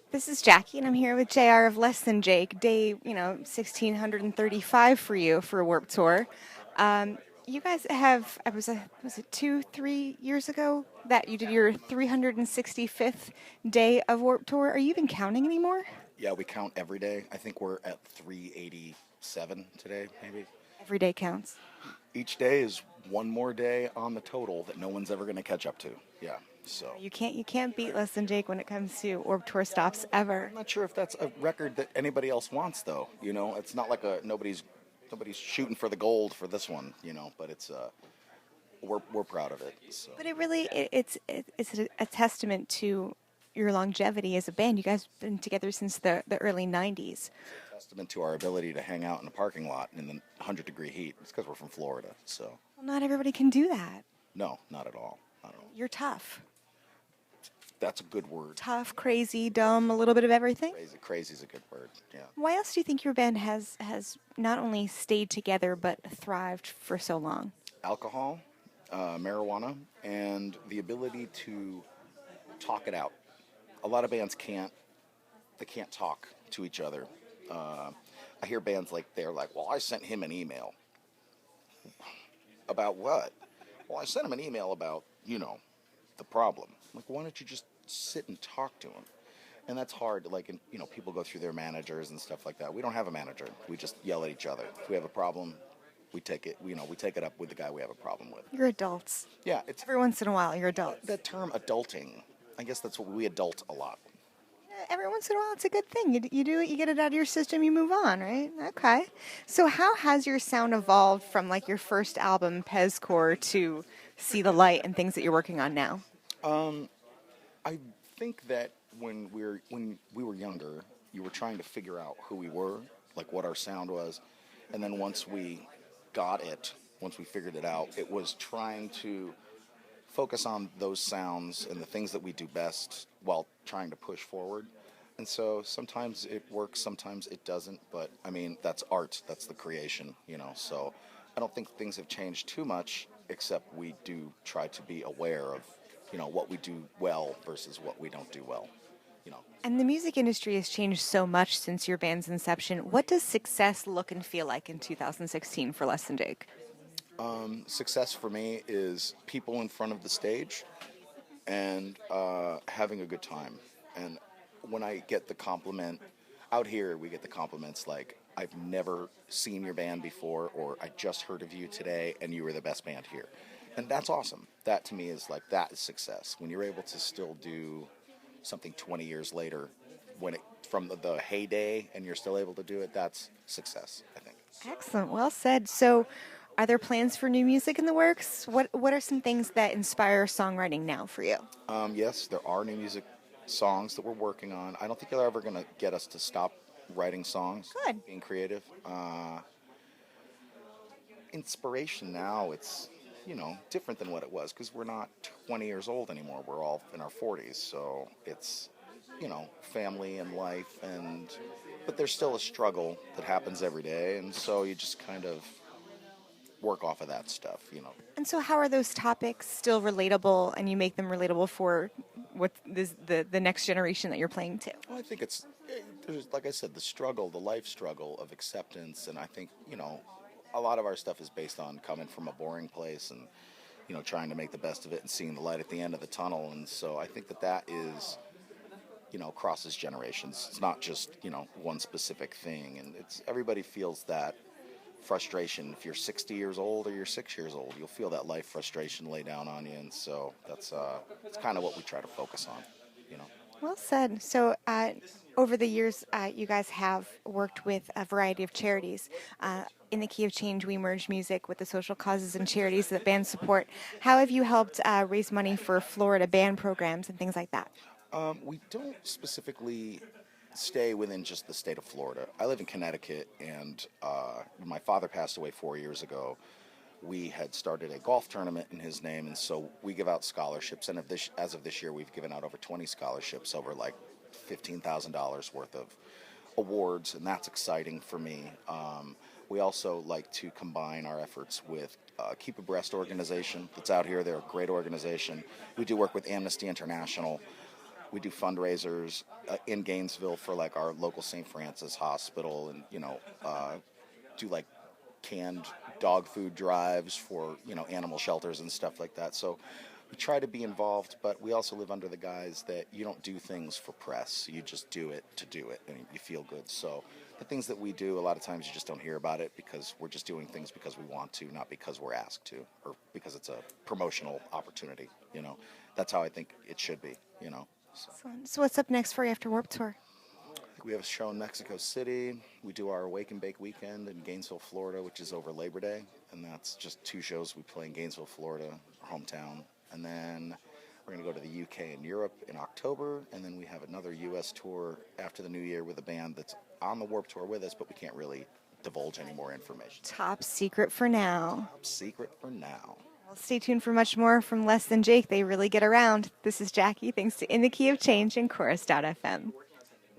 This is Jackie, and I'm here with JR of Less Than Jake, day 1635 for you for Warp Tour. You guys have, was it 3 years ago that you did your 365th day of Warp Tour? Are you even counting anymore? Yeah, we count every day. I think we're at 387 today, maybe. Every day counts. Each day is one more day on the total that no one's ever going to catch up to. Yeah, so You can't beat Less Than Jake when it comes to Warp Tour stops ever. I'm not sure if that's a record that anybody else wants, though. It's not like nobody's shooting for the gold for this one. But we're proud of it. So But it's a testament to your longevity as a band. You guys have been together since the early 90s. testament to our ability to hang out in a parking lot in the 100-degree heat. It's because we're from Florida. So Well, not everybody can do that. no, not at all. Not at all. You're tough. That's a good word. Tough, crazy, dumb, a little bit of everything. Crazy is a good word. Yeah. Why else do you think your band has not only stayed together but thrived for so long? Alcohol, marijuana, and the ability to talk it out. A lot of bands can't. They can't talk to each other. I hear bands like they're like, "Well, I sent him an email about what?" Well, I sent him an email about the problem. Like, why don't you just sit and talk to him? And that's hard. Like, people go through their managers and stuff like that. We don't have a manager. We just yell at each other. If we have a problem, we take it. We take it up with the guy we have a problem with. You're adults. Yeah, it's Every once in a while, you're adults. that term adulting. I guess that's what we adult a lot. Every once in a while, it's a good thing. You do it, you get it out of your system, you move on, right? Okay. So, how has your sound evolved from like your first album, Pezcore, to See the Light and things that you're working on now? I think that when we were younger, you were trying to figure out who we were, like what our sound was, and then once we figured it out, it was trying to focus on those sounds and the things that we do best while trying to push forward. And so sometimes it works, sometimes it doesn't, but I mean, that's art, that's the creation. So I don't think things have changed too much, except we do try to be aware of, what we do well versus what we don't do well. You know, And the music industry has changed so much since your band's inception. What does success look and feel like in 2016 for Less Than Jake? Success for me is people in front of the stage and having a good time. And when I get the compliment, out here we get the compliments like, "I've never seen your band before," or "I just heard of you today and you were the best band here." And that's awesome. That to me is like, that is success. When you're able to still do something 20 years later, from the heyday and you're still able to do it, that's success, I think. Excellent. Well said. So, are there plans for new music in the works? What are some things that inspire songwriting now for you? Yes, there are new music songs that we're working on. I don't think they're ever going to get us to stop writing songs, Good. being creative. Inspiration now, it's, different than what it was because we're not 20 years old anymore. We're all in our 40s. So it's, family and life, but there's still a struggle that happens every day. And so you just kind of work off of that stuff. And so, how are those topics still relatable, and you make them relatable for the next generation that you're playing to? Well, I think there's, like I said, the life struggle of acceptance, and I think, a lot of our stuff is based on coming from a boring place and, trying to make the best of it and seeing the light at the end of the tunnel, and so I think that is, crosses generations. It's not just, one specific thing, and everybody feels that frustration. If you're 60 years old or you're 6 years old, you'll feel that life frustration lay down on you, and so that's kind of what we try to focus on, you know. Well said. So, over the years, you guys have worked with a variety of charities. In the Key of Change, we merge music with the social causes and charities that bands support. How have you helped raise money for Florida band programs and things like that? We don't specifically stay within just the state of Florida. I live in Connecticut, and when my father passed away 4 years ago, we had started a golf tournament in his name, and so we give out scholarships. And as of this year, we've given out over 20 scholarships, over like $15,000 worth of awards, and that's exciting for me. We also like to combine our efforts with Keep Abreast organization that's out here. They're a great organization. We do work with Amnesty International. We do fundraisers in Gainesville for like our local St. Francis Hospital, and do like canned dog food drives for animal shelters and stuff like that. So we try to be involved, but we also live under the guise that you don't do things for press. You just do it to do it, and you feel good. So the things that we do, a lot of times you just don't hear about it because we're just doing things because we want to, not because we're asked to, or because it's a promotional opportunity. That's how I think it should be. So. Excellent. So what's up next for you after Warped Tour? We have a show in Mexico City. We do our Wake and Bake weekend in Gainesville, Florida, which is over Labor Day. And that's just 2 shows we play in Gainesville, Florida, our hometown. And then we're going to go to the UK and Europe in October. And then we have another U.S. tour after the new year with a band that's on the Warped Tour with us, but we can't really divulge any more information. Top secret for now. Top secret for now. Well, stay tuned for much more from Less Than Jake. They really get around. This is Jackie. Thanks to In the Key of Change and Chorus.fm.